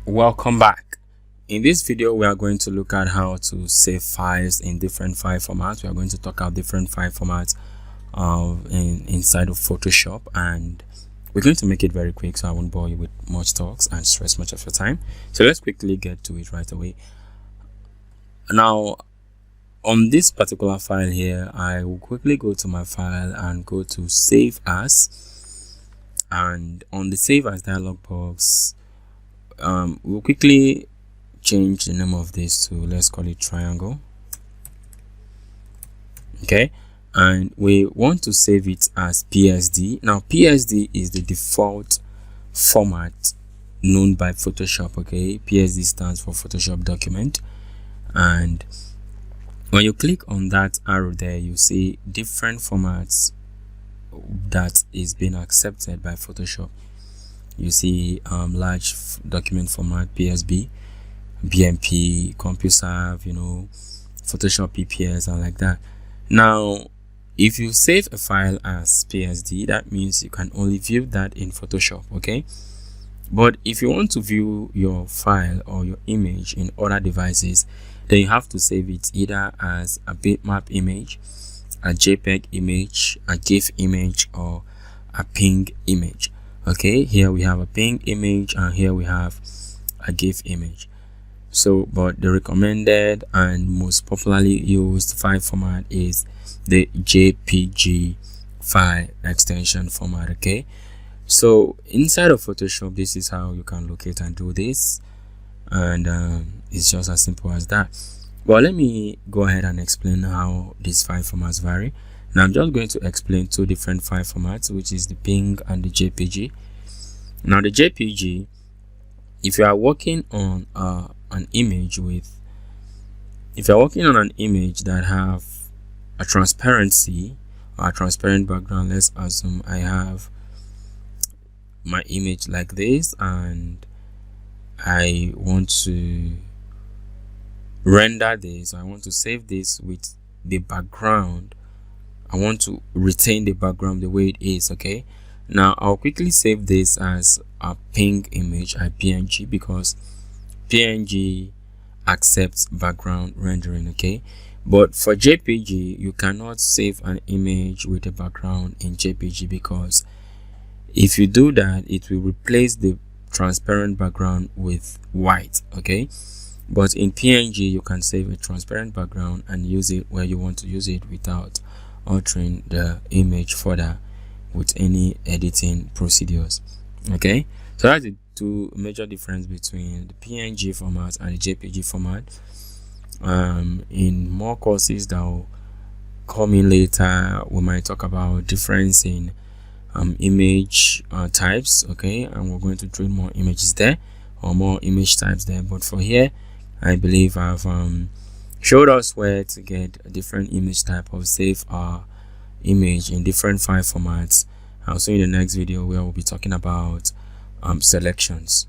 Welcome back. In this video we are going to look at how to save files in different file formats. We are going to talk about different file formats inside of Photoshop, and we're going to make it very quick so I won't bore you with much talks and stress much of your time. So let's quickly get to it right away. Now on this particular file here, I will quickly go to my file and go to save as, and on the save as dialog box we'll quickly change the name of this to, let's call it triangle. Okay, and we want to save it as PSD. Now PSD is the default format known by Photoshop. Okay, PSD stands for Photoshop document, and when you click on that arrow there, you see different formats that is being accepted by Photoshop. You see large document format, PSB, BMP, CompuServe, Photoshop PPS, and like that. Now if you save a file as PSD, that means you can only view that in Photoshop. Okay, but if you want to view your file or your image in other devices, then you have to save it either as a bitmap image, a JPEG image, a GIF image, or a PNG image. Okay, here we have a PNG image and here we have a GIF image. So but the recommended and most popularly used file format is the JPG file extension format. Okay, so inside of Photoshop, this is how you can locate and do this, and it's just as simple as that. Well, let me go ahead and explain how these file formats vary. Now I'm just going to explain two different file formats, which is the PNG and the JPG. Now the JPG, if you are working on an image that have a transparency or a transparent background, let's assume I have my image like this and I want to render this, I want to save this with the background, I want to retain the background the way it is. Okay, now I'll quickly save this as a PNG image, a PNG, because PNG accepts background rendering. Okay, but for JPG you cannot save an image with a background in JPG, because if you do that it will replace the transparent background with white. Okay, but in PNG you can save a transparent background and use it where you want to use it without altering the image further with any editing procedures. Okay, so that's the two major difference between the PNG format and the JPG format. In more courses that will come in later, we might talk about difference in image types. Okay, and we're going to train more images there, or more image types there, but for here I believe I've showed us where to get a different image type or save our image in different file formats. I'll see you in the next video where we'll be talking about selections.